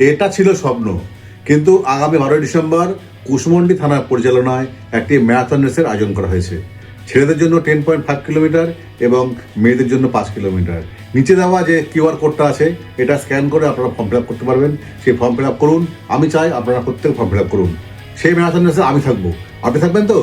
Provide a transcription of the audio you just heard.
এটা ছিল স্বপ্ন, কিন্তু আগামী 12 ডিসেম্বর কুশমন্ডি থানার পরিচালনায় একটি ম্যারাথন রেসের আয়োজন করা হয়েছে। ছেলেদের জন্য 10.5 কিলোমিটার এবং মেয়েদের জন্য 5 কিলোমিটার। নিচে দেওয়া যে কিউআর কোডটা আছে, এটা স্ক্যান করে আপনারা ফর্ম ফিল আপ করতে পারবেন। সেই ফর্ম ফিল আপ করুন। আমি চাই আপনারা প্রত্যেক ফর্ম ফিল আপ করুন। সেই ম্যারাথন রেসে আমি থাকবো, আপনি থাকবেন তো?